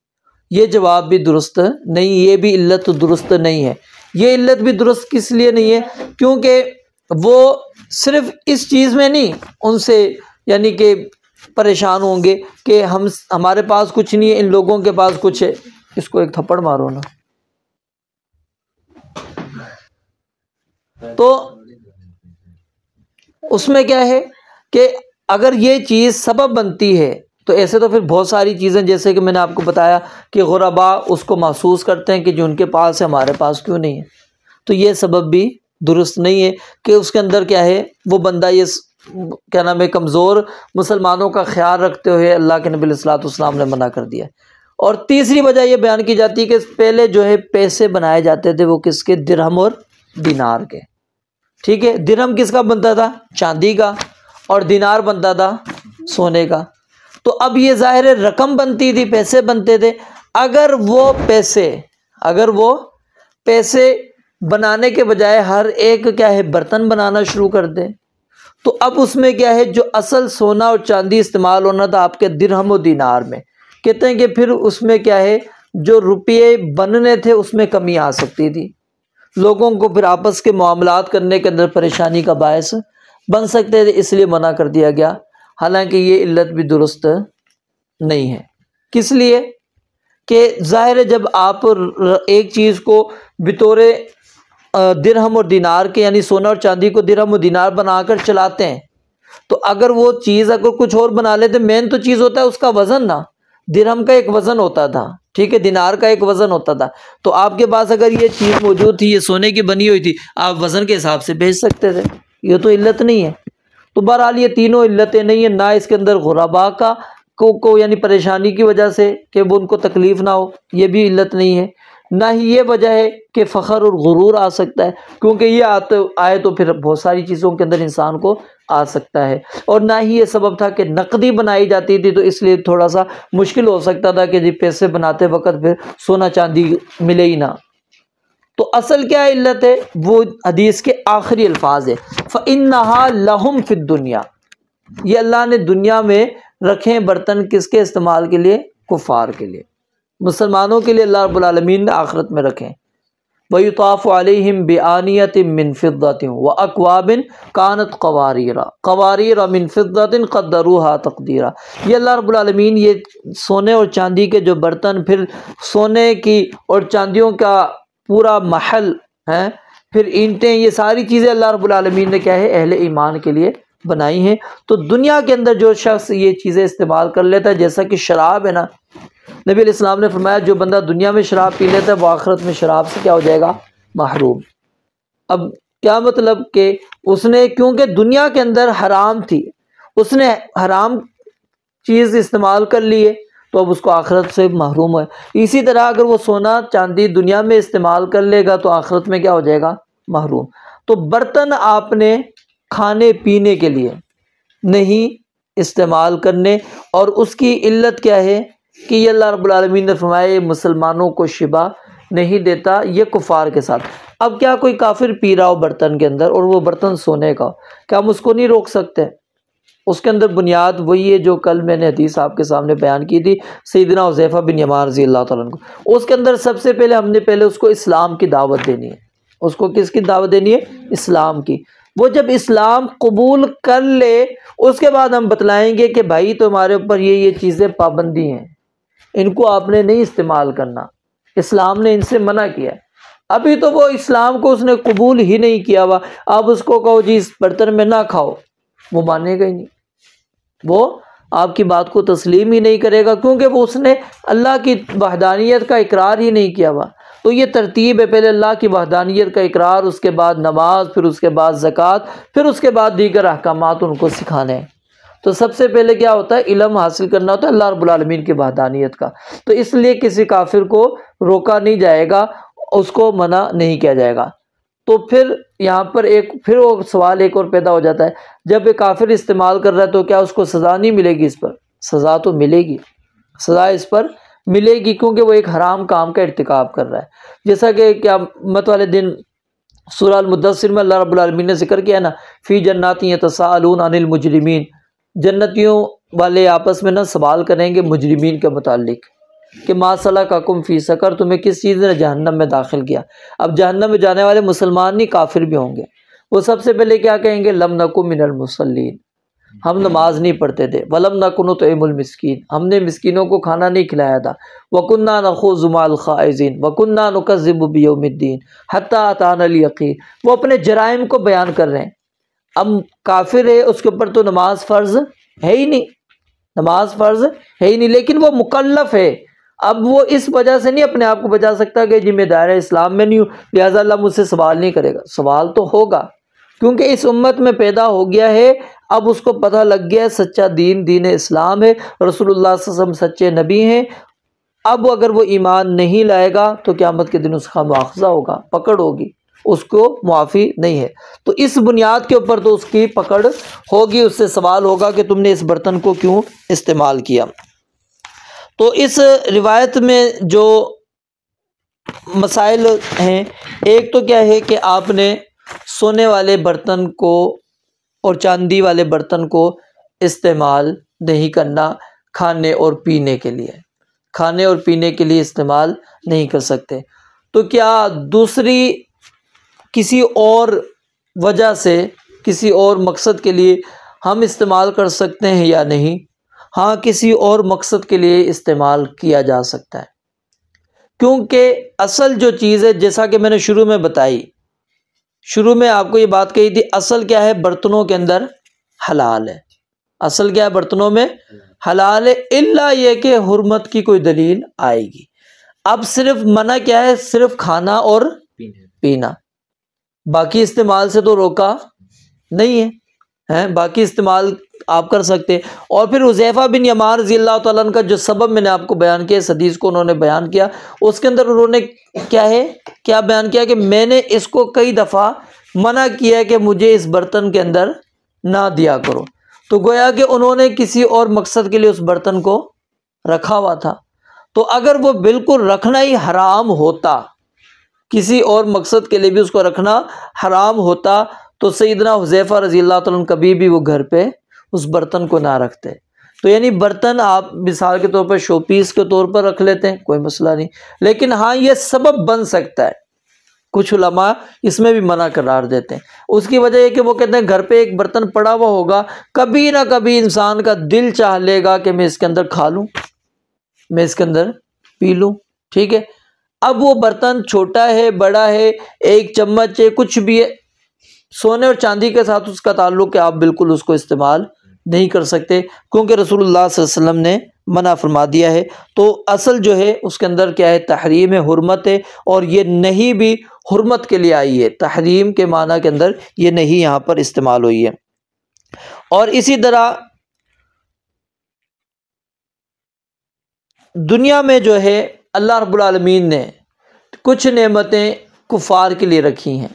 یہ جواب بھی درست نہیں، یہ بھی علت درست نہیں ہے۔ یہ علت بھی درست کس لیے نہیں ہے؟ کیونکہ وہ صرف اس چیز میں نہیں ان سے یعنی کہ پریشان ہوں گے کہ ہمارے پاس کچھ نہیں ہے، ان لوگوں کے پاس کچھ ہے۔ اس کو ایک تھپڑ مارو نا۔ تو اس میں کیا ہے کہ اگر یہ چیز سبب بنتی ہے تو ایسے تو پھر بہت ساری چیزیں، جیسے کہ میں نے آپ کو بتایا کہ غرباء اس کو محسوس کرتے ہیں کہ جو ان کے پاس ہے ہمارے پاس کیوں نہیں ہے، تو یہ سبب بھی درست نہیں ہے کہ اس کے اندر کیا ہے، وہ بندہ یہ کیا نام ہے کمزور مسلمانوں کا خیال رکھتے ہوئے اللہ کے نبی علیہ الصلوۃ والسلام نے منع کر دیا۔ اور تیسری وجہ یہ بیان کی جاتی ہے کہ پہلے جو ہے پیسے بنائے جاتے تھے وہ کس کے؟ درہم اور دینار کے، ٹھیک ہے۔ درہم کس کا بنتا تھا؟ چاندی کا، اور دینار بنتا تھا سونے کا۔ تو اب یہ ظاہر رقم بنتی تھی، پیسے بنتے تھے۔ اگر وہ پیسے بنانے کے بجائے ہر ایک کیا ہے برتن بنانا شروع کر دے، تو اب اس میں کیا ہے جو اصل سونا اور چاندی استعمال ہونا تھا آپ کے درہم و دینار میں، کہتے ہیں کہ پھر اس میں کیا ہے جو روپیے بننے تھے اس میں کمی آ سکتی تھی، لوگوں کو پھر آپس کے معاملات کرنے کے اندر پریشانی کا باعث بن سکتے تھے، اس لیے منع کر دیا گیا۔ حالانکہ یہ علت بھی درست نہیں ہے۔ کس لیے کہ ظاہر ہے جب آپ ایک چیز کو بطور درہم اور دینار کے، یعنی سونا اور چاندی کو درہم و دینار بنا کر چلاتے ہیں، تو اگر وہ چیز اگر کچھ اور بنا لیتے، مین تو چیز ہوتا ہے اس کا وزن نا، درہم کا ایک وزن ہوتا تھا، ٹھیک ہے، دینار کا ایک وزن ہوتا تھا، تو آپ کے پاس اگر یہ چیز موجود تھی، یہ سونے کی بنی ہوئی تھی، آپ وزن کے حساب سے بیچ سکتے تھے، یہ تو علت نہیں ہے۔ تو بہرحال یہ تینوں علتیں نہیں ہیں، نہ اس کے اندر غربا کو یعنی پریشانی کی وجہ سے کہ وہ ان کو تکلیف نہ ہو، یہ بھی علت نہیں ہے، نہ ہی یہ وجہ ہے کہ فخر اور غرور آ سکتا ہے، کیونکہ یہ آئے تو پھر بہت ساری چیزوں کے اندر انسان کو آ سکتا ہے، اور نہ ہی یہ سبب تھا کہ نقدی بنائی جاتی تھی، تو اس لیے تھوڑا سا مشکل ہو سکتا تھا کہ جی پیسے بناتے وقت پھر سونا چاندی ملے ہی نہ۔ تو اصل کیا علت ہے؟ وہ حدیث کے آخری الفاظ ہے، فَإِنَّهَا لَهُمْ فِي الدُّنْيَا، یہ اللہ نے دنیا میں رکھیں برتن کس کے استعمال کے لیے؟ کفار کے لیے۔ مسلمانوں کے لیے اللہ رب العالمین نے آخرت میں رکھیں۔ وَيُطَافُ عَلَيْهِمْ بِآنِيَةٍ مِّن فِضَّةٍ وَأَكْوَابٍ كَانَتْ قَوَارِيرَ مِّن فِضَّةٍ قَدَّرُوهَا تَقْدِيرًا، یہ اللہ رب العالمین یہ سونے اور چاندی کے جو برتن، پھر سونے کی اور چاندیوں کا پورا محل ہے، پھر اینٹیں، یہ ساری چیزیں اللہ رب العالمین نے کیا ہے اہل ایمان کے لیے بنائی ہیں۔ تو دنیا کے اندر جو شخص یہ چیزیں استعمال کر لیتا ہے، جیسا کہ شراب ہے نا، نبی علیہ السلام نے فرمایا جو بندہ دنیا میں شراب پی لیتا ہے وہ آخرت میں شراب سے کیا ہو جائے گا؟ محروم۔ اب کیا مطلب کہ اس نے کیونکہ دنیا کے اندر حرام تھی، اس نے حرام چیز استعمال کر لیے، تو اب اس کو آخرت سے محروم ہے۔ اسی طرح اگر وہ سونا چاندی دنیا میں استعمال کر لے گا تو آخرت میں کیا ہو جائے گا؟ محروم۔ تو برتن آپ نے کھانے پینے کے لیے نہیں استعمال کرنے، اور اس کی علت کیا ہے کہ یہ اللہ رب العالمین نے فرمایا یہ مسلمانوں کو شبہ نہیں دیتا، یہ کفار کے ساتھ۔ اب کیا کوئی کافر پی رہا ہو برتن کے اندر اور وہ برتن سونے کا، کیا ہم اس کو نہیں روک سکتے؟ اس کے اندر بنیاد وہی ہے جو کل میں نے حدیث آپ کے سامنے بیان کی تھی، سیدنا حذیفہ بن یمان رضی اللہ تعالیٰ عنہ۔ اس کے اندر سب سے پہلے ہم نے اس کو اسلام کی دعوت دینی ہے۔ اس کو کس کی دعوت دینی ہے؟ اسلام کی۔ وہ جب اسلام قبول کر لے اس کے بعد ہم بتلائیں گے کہ بھائی تمہارے اوپر یہ چیزیں پابندی ہیں، ان کو آپ نے نہیں استعمال کرنا، اسلام نے ان سے منع کیا ہے۔ ابھی تو وہ اسلام کو اس نے قبول ہی نہیں کیا ہوا، آپ اس کو کہو جی اس برتن میں نہ کھاؤ، وہ مانے گا ہی نہیں، وہ آپ کی بات کو تسلیم ہی نہیں کرے گا، کیونکہ وہ اس نے اللہ کی وحدانیت کا اقرار ہی نہیں کیا ہوا۔ تو یہ ترتیب ہے، پہلے اللہ کی وحدانیت کا اقرار، اس کے بعد نماز، پھر اس کے بعد زکوٰۃ، پھر اس کے بعد دیگر احکامات ان کو سکھانے ہیں۔ تو سب سے پہلے کیا ہوتا ہے؟ علم حاصل کرنا ہوتا ہے اللہ رب العالمین کی وحدانیت کا۔ تو اس لیے کسی کافر کو روکا نہیں جائے گا، اس کو منع نہیں کیا جائے گا۔ تو پھر یہاں پر پھر وہ سوال ایک اور پیدا ہو جاتا ہے، جب ایک کافر استعمال کر رہا ہے تو کیا اس کو سزا نہیں ملے گی؟ اس پر سزا تو ملے گی، سزا اس پر ملے گی، کیونکہ وہ ایک حرام کام کا ارتکاب کر رہا ہے۔ جیسا کہ قیامت والے دن سورہ المدثر میں اللہ رب العالمین نے ذکر کیا نا، فی جنات یتساءلون عن المجرمین، جنتیوں والے آپس میں نہ سوال کریں گے مجرمین کے متعلق کہ ما سلککم فی سقر، تمہیں کس چیز نے جہنم میں داخل کیا۔ اب جہنم میں جانے والے مسلمان نہیں، کافر بھی ہوں گے۔ وہ سب سے پہلے کیا کہیں گے؟ لم نکن من المصلین، ہم نماز نہیں پڑھتے تھے، ولم نکن نطعم المسکین، ہم نے مسکینوں کو کھانا نہیں کھلایا تھا، وکنا نخوض مع الخائضین وکنا نکذب بیوم الدین حتی اتانا الیقین۔ وہ اپنے جرائم کو بیان کر رہے ہیں۔ اب کافر ہے، اس کے اوپر تو نماز فرض ہے ہی نہیں، نماز فرض ہے ہی نہیں، لیکن وہ مکلف ہے۔ اب وہ اس وجہ سے نہیں اپنے آپ کو بچا سکتا کہ جی میں دائرہ اسلام میں نہیں ہوں لہٰذا اللہ مجھ سے سوال نہیں کرے گا۔ سوال تو ہوگا، کیونکہ اس امت میں پیدا ہو گیا ہے، اب اس کو پتہ لگ گیا ہے سچا دین دین اسلام ہے، رسول اللہ صلی اللہ علیہ وسلم سچے نبی ہیں۔ اب اگر وہ ایمان نہیں لائے گا تو قیامت کے دن اس کا مواخذہ ہوگا، پکڑ ہوگی۔ اس کو معافی نہیں ہے۔ تو اس بنیاد کے اوپر تو اس کی پکڑ ہوگی، اس سے سوال ہوگا کہ تم نے اس برتن کو کیوں استعمال کیا۔ تو اس روایت میں جو مسائل ہیں، ایک تو کیا ہے کہ آپ نے سونے والے برتن کو اور چاندی والے برتن کو استعمال نہیں کرنا کھانے اور پینے کے لیے، کھانے اور پینے کے لیے استعمال نہیں کر سکتے۔ تو کیا دوسری کسی اور وجہ سے، کسی اور مقصد کے لیے ہم استعمال کر سکتے ہیں یا نہیں؟ ہاں، کسی اور مقصد کے لیے استعمال کیا جا سکتا ہے، کیونکہ اصل جو چیز ہے، جیسا کہ میں نے شروع میں بتائی، شروع میں آپ کو یہ بات کہی تھی، اصل کیا ہے؟ برتنوں کے اندر حلال ہے۔ اصل کیا ہے؟ برتنوں میں حلال ہے، الا یہ کہ حرمت کی کوئی دلیل آئے گی۔ اب صرف منع کیا ہے؟ صرف کھانا اور پینا، باقی استعمال سے تو روکا نہیں ہے، باقی استعمال آپ کر سکتے۔ اور پھر حذیفہ بن یمان رضی اللہ تعالیٰ عنہ کا جو سبب میں نے آپ کو بیان کیا، اس حدیث کو انہوں نے بیان کیا، اس کے اندر انہوں نے کیا بیان کیا کہ میں نے اس کو کئی دفعہ منع کیا کہ مجھے اس برتن کے اندر نہ دیا کرو۔ تو گویا کہ انہوں نے کسی اور مقصد کے لیے اس برتن کو رکھا ہوا تھا۔ تو اگر وہ بالکل رکھنا ہی حرام ہوتا، کسی اور مقصد کے لیے بھی اس کو رکھنا حرام ہوتا، تو سیدنا حذیفہ رضی اللہ تعالیٰ عنہ کبھی بھی وہ گھر پہ اس برتن کو نہ رکھتے۔ تو یعنی برتن آپ مثال کے طور پر شو پیس کے طور پر رکھ لیتے ہیں، کوئی مسئلہ نہیں، لیکن ہاں یہ سبب بن سکتا ہے۔ کچھ علماء اس میں بھی منع قرار دیتے ہیں۔ اس کی وجہ یہ کہ وہ کہتے ہیں گھر پہ ایک برتن پڑا ہوا ہوگا، کبھی نہ کبھی انسان کا دل چاہ لے گا کہ میں اس کے اندر کھا لوں، میں اس کے اندر پی لوں، ٹھیک ہے۔ اب وہ برتن چھوٹا ہے، بڑا ہے، ایک چمچ ہے، کچھ بھی ہے، سونے اور چاندی کے ساتھ اس کا تعلق ہے، آپ بالکل اس کو استعمال نہیں کر سکتے، کیونکہ رسول اللہ صلی اللہ علیہ وسلم نے منع فرما دیا ہے۔ تو اصل جو ہے اس کے اندر کیا ہے؟ تحریم ہے، حرمت ہے، اور یہ نہیں بھی حرمت کے لیے آئی ہے، تحریم کے معنی کے اندر یہ نہیں یہاں پر استعمال ہوئی ہے۔ اور اسی طرح دنیا میں جو ہے اللہ رب العالمین نے کچھ نعمتیں کفار کے لیے رکھی ہیں،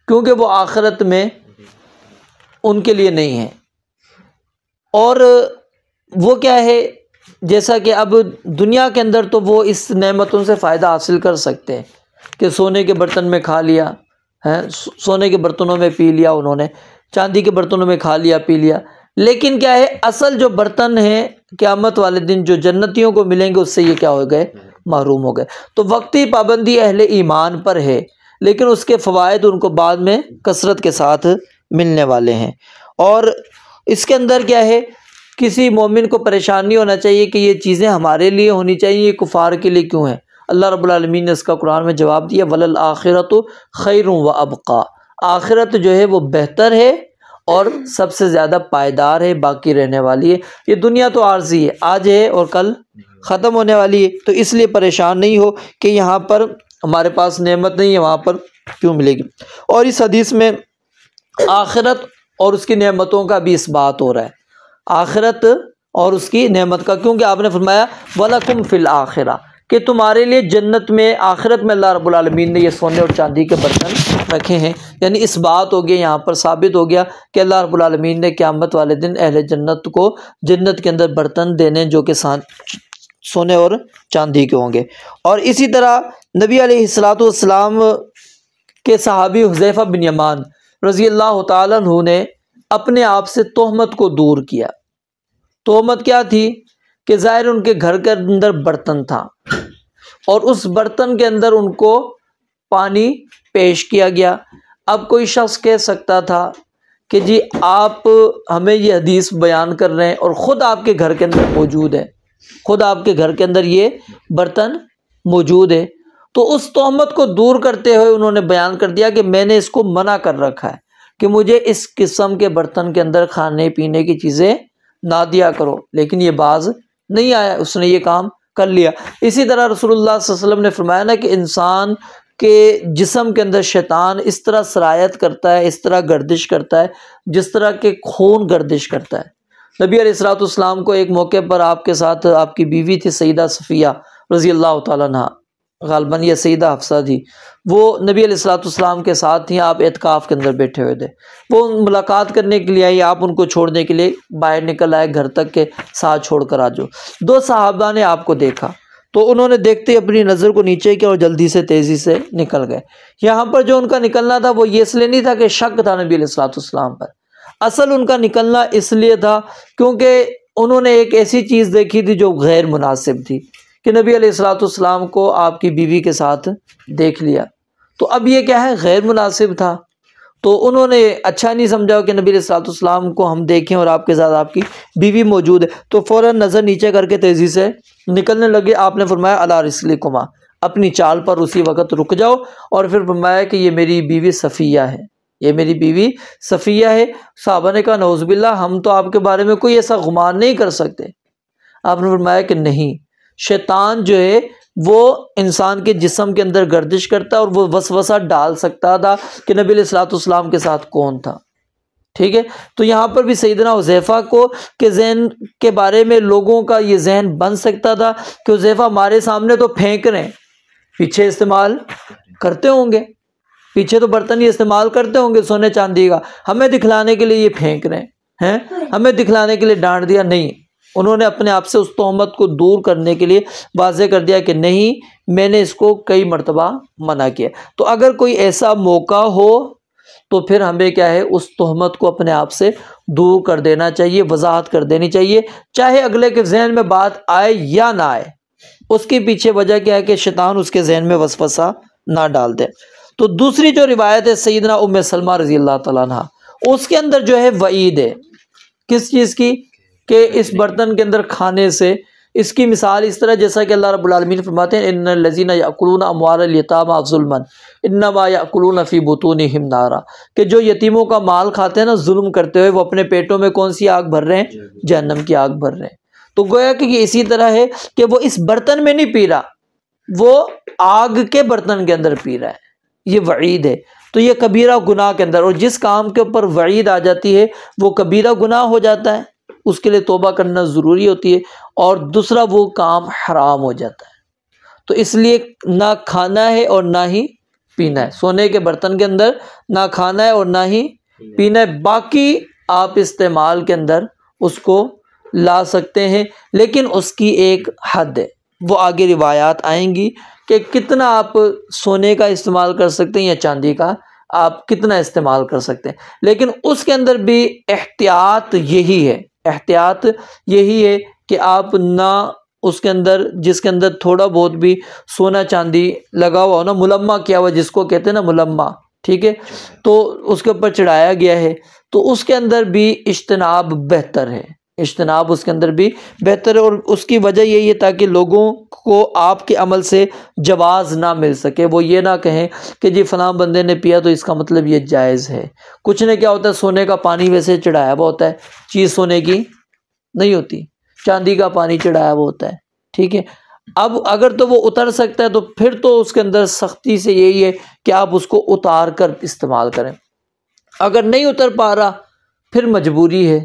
کیونکہ وہ آخرت میں ان کے لیے نہیں ہیں۔ اور وہ کیا ہے؟ جیسا کہ اب دنیا کے اندر تو وہ اس نعمتوں سے فائدہ حاصل کر سکتے ہیں کہ سونے کے برتن میں کھا لیا ہے، سونے کے برتنوں میں پی لیا، انہوں نے چاندی کے برتنوں میں کھا لیا پی لیا، لیکن کیا ہے؟ اصل جو برتن ہیں قیامت والے دن جو جنتیوں کو ملیں گے، اس سے یہ کیا ہو گئے؟ محروم ہو گئے۔ تو وقتی پابندی اہل ایمان پر ہے، لیکن اس کے فوائد ان کو بعد میں کثرت کے ساتھ ملنے والے ہیں۔ اور اس کے اندر کیا ہے؟ کسی مومن کو پریشان نہیں ہونا چاہیے کہ یہ چیزیں ہمارے لیے ہونی چاہیے، یہ کفار کے لیے کیوں ہیں؟ اللہ رب العالمین نے اس کا قرآن میں جواب دیا، وَلَلْآخِرَةُ خَيْرٌ وَأَبْقَىٰ، آخرت جو ہے وہ بہتر ہے اور سب سے زیادہ پائیدار ہے، باقی رہنے والی ہے۔ یہ دنیا تو عارضی ہے، آج ہے اور کل ختم ہونے والی ہے، تو اس لیے پریشان نہیں ہو کہ یہاں پر ہمارے پاس نعمت نہیں ہے، وہاں پر کیوں ملے گی۔ اور اس حدیث میں آخرت اور اس کی نعمتوں کا بھی اس بات ہو رہا ہے، آخرت اور اس کی نعمت کا، کیونکہ آپ نے فرمایا وَلَكُمْ فِي الْآخِرَةِ، کہ تمہارے لیے جنت میں، آخرت میں اللہ رب العالمین نے یہ سونے اور چاندی کے برتن رکھے ہیں۔ یعنی اس بات ہو گیا، یہاں پر ثابت ہو گیا کہ اللہ رب العالمین نے قیامت والے دن اہل جنت کو جنت کے اندر برتن دینے جو کہ سونے اور چاندی کے ہوں گے۔ اور اسی طرح نبی علیہ الصلوۃ والسلام کے صحابی حذیفہ بن یمان رضی اللہ تعالیٰ عنہ نے اپنے آپ سے تہمت کو دور کیا۔ تہمت کیا تھی؟ کہ ظاہر ان کے گھر کے اندر برتن تھا، اور اس برتن کے اندر ان کو پانی پیش کیا گیا۔ اب کوئی شخص کہہ سکتا تھا کہ جی آپ ہمیں یہ حدیث بیان کر رہے ہیں اور خود آپ کے گھر کے اندر موجود ہے، خود آپ کے گھر کے اندر یہ برتن موجود ہے۔ تو اس تہمت کو دور کرتے ہوئے انہوں نے بیان کر دیا کہ میں نے اس کو منع کر رکھا ہے کہ مجھے اس قسم کے برتن کے اندر کھانے پینے کی چیزیں نہ دیا کرو، لیکن یہ باز نہیں آیا، اس نے یہ کام کر لیا۔ اسی طرح رسول اللہ صلی اللہ علیہ وسلم نے فرمایا نا کہ انسان کے جسم کے اندر شیطان اس طرح سرایت کرتا ہے، اس طرح گردش کرتا ہے جس طرح کہ خون گردش کرتا ہے۔ نبی علیہ الصلوۃ والسلام کو ایک موقع پر آپ کے ساتھ آپ کی بیوی تھی سیدہ صفیہ رضی اللہ تعالیٰ عنہ، غالباً یہ سیدہ حفصہ تھی، وہ نبی علیہ الصلوۃ والسلام کے ساتھ تھیں، آپ اعتکاف کے اندر بیٹھے ہوئے تھے، وہ ملاقات کرنے کے لیے آئی، آپ ان کو چھوڑنے کے لیے باہر نکل آئے گھر تک کے ساتھ چھوڑ کر آ جاؤ۔ دو صحابہ نے آپ کو دیکھا تو انہوں نے دیکھتے ہی اپنی نظر کو نیچے کیا اور جلدی سے تیزی سے نکل گئے۔ یہاں پر جو ان کا نکلنا تھا وہ یہ اس لیے نہیں تھا کہ شک تھا نبی علیہ الصلوۃ والسلام پر، اصل ان کا نکلنا اس لیے تھا کیونکہ انہوں نے ایک ایسی چیز دیکھی تھی جو غیر مناسب تھی کہ نبی علیہ الصلوۃ والسلام کو آپ کی بیوی کے ساتھ دیکھ لیا، تو اب یہ کیا ہے، غیر مناسب تھا، تو انہوں نے اچھا نہیں سمجھا کہ نبی علیہ الصلوۃ والسلام کو ہم دیکھیں اور آپ کے ساتھ آپ کی بیوی موجود ہے، تو فوراً نظر نیچے کر کے تیزی سے نکلنے لگے۔ آپ نے فرمایا الا رسلکما، اپنی چال پر اسی وقت رک جاؤ، اور پھر فرمایا کہ یہ میری بیوی صفیہ ہے، یہ میری بیوی صفیہ ہے۔ صحابہ نے کہا نعوذ باللہ، ہم تو آپ کے بارے میں کوئی ایسا گمان نہیں کر سکتے۔ آپ نے فرمایا کہ نہیں، شیطان جو ہے وہ انسان کے جسم کے اندر گردش کرتا ہے اور وہ وسوسہ ڈال سکتا تھا کہ نبی علیہ الصلوۃ والسلام کے ساتھ کون تھا، ٹھیک ہے۔ تو یہاں پر بھی سیدنا حذیفہ کو کے ذہن کے بارے میں لوگوں کا یہ ذہن بن سکتا تھا کہ حذیفہ ہمارے سامنے تو پھینک رہے ہیں، پیچھے استعمال کرتے ہوں گے، پیچھے تو برتن ہی استعمال کرتے ہوں گے سونے چاندی کا، ہمیں دکھلانے کے لیے یہ پھینک رہے ہیں، ہمیں دکھلانے کے لیے ڈانٹ دیا۔ نہیں، انہوں نے اپنے آپ سے اس تہمت کو دور کرنے کے لیے واضح کر دیا کہ نہیں، میں نے اس کو کئی مرتبہ منع کیا۔ تو اگر کوئی ایسا موقع ہو تو پھر ہمیں کیا ہے، اس تہمت کو اپنے آپ سے دور کر دینا چاہیے، وضاحت کر دینی چاہیے، چاہے اگلے کے ذہن میں بات آئے یا نہ آئے، اس کے پیچھے وجہ کیا ہے کہ شیطان اس کے ذہن میں وسوسہ نہ ڈال دے۔ تو دوسری جو روایت ہے سیدنا ام سلمہ رضی اللہ تعالیٰ عنہ، اس کے اندر جو ہے وعید ہے، کس چیز کی، کہ اس برتن کے اندر کھانے سے۔ اس کی مثال اس طرح جیسا کہ اللہ رب العالمین فرماتے ہیں ان الذین یأکلون اموال الیتامی ظلما انما یأکلون فی بطونہم نارا، کہ جو یتیموں کا مال کھاتے ہیں نا ظلم کرتے ہوئے، وہ اپنے پیٹوں میں کون سی آگ بھر رہے ہیں، جہنم کی آگ بھر رہے ہیں۔ تو گویا کہ یہ اسی طرح ہے کہ وہ اس برتن میں نہیں پی رہا، وہ آگ کے برتن کے اندر پی رہا ہے، یہ وعید ہے۔ تو یہ کبیرہ گناہ کے اندر، اور جس کام کے اوپر وعید آ جاتی ہے وہ کبیرہ گناہ ہو جاتا ہے، اس کے لیے توبہ کرنا ضروری ہوتی ہے، اور دوسرا وہ کام حرام ہو جاتا ہے۔ تو اس لیے نہ کھانا ہے اور نہ ہی پینا ہے، سونے کے برتن کے اندر نہ کھانا ہے اور نہ ہی پینا ہے، باقی آپ استعمال کے اندر اس کو لا سکتے ہیں، لیکن اس کی ایک حد ہے، وہ آگے روایات آئیں گی کہ کتنا آپ سونے کا استعمال کر سکتے ہیں یا چاندی کا آپ کتنا استعمال کر سکتے ہیں، لیکن اس کے اندر بھی احتیاط یہی ہے، احتیاط یہی ہے کہ آپ نہ اس کے اندر، جس کے اندر تھوڑا بہت بھی سونا چاندی لگا ہوا ہو نا، ملمع کیا ہوا جس کو کہتے ہیں نا ملمع، ٹھیک ہے، تو اس کے اوپر چڑھایا گیا ہے، تو اس کے اندر بھی اجتناب بہتر ہے، اجتناب اس کے اندر بھی بہتر ہے، اور اس کی وجہ یہی ہے تاکہ لوگوں کو آپ کے عمل سے جواز نہ مل سکے، وہ یہ نہ کہیں کہ جی فلاں بندے نے پیا تو اس کا مطلب یہ جائز ہے۔ کچھ نے کیا ہوتا ہے، سونے کا پانی ویسے چڑھایا ہوا ہوتا ہے، چیز سونے کی نہیں ہوتی، چاندی کا پانی چڑھایا ہوا ہوتا ہے، ٹھیک ہے۔ اب اگر تو وہ اتر سکتا ہے تو پھر تو اس کے اندر سختی سے یہی ہے کہ آپ اس کو اتار کر استعمال کریں، اگر نہیں اتر پا رہا پھر مجبوری ہے،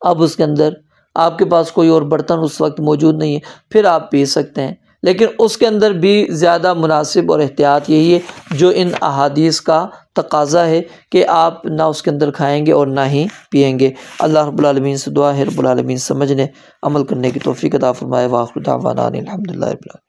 اب اس کے اندر آپ کے پاس کوئی اور برتن اس وقت موجود نہیں ہے، پھر آپ پی سکتے ہیں، لیکن اس کے اندر بھی زیادہ مناسب اور احتیاط یہی ہے جو ان احادیث کا تقاضا ہے کہ آپ نہ اس کے اندر کھائیں گے اور نہ ہی پئیں گے۔ اللہ رب العالمین سے دعا ہے رب العالمین سمجھنے عمل کرنے کی توفیق عطا فرمائے۔ وآخر دعوانا الحمدللہ رب العالمین۔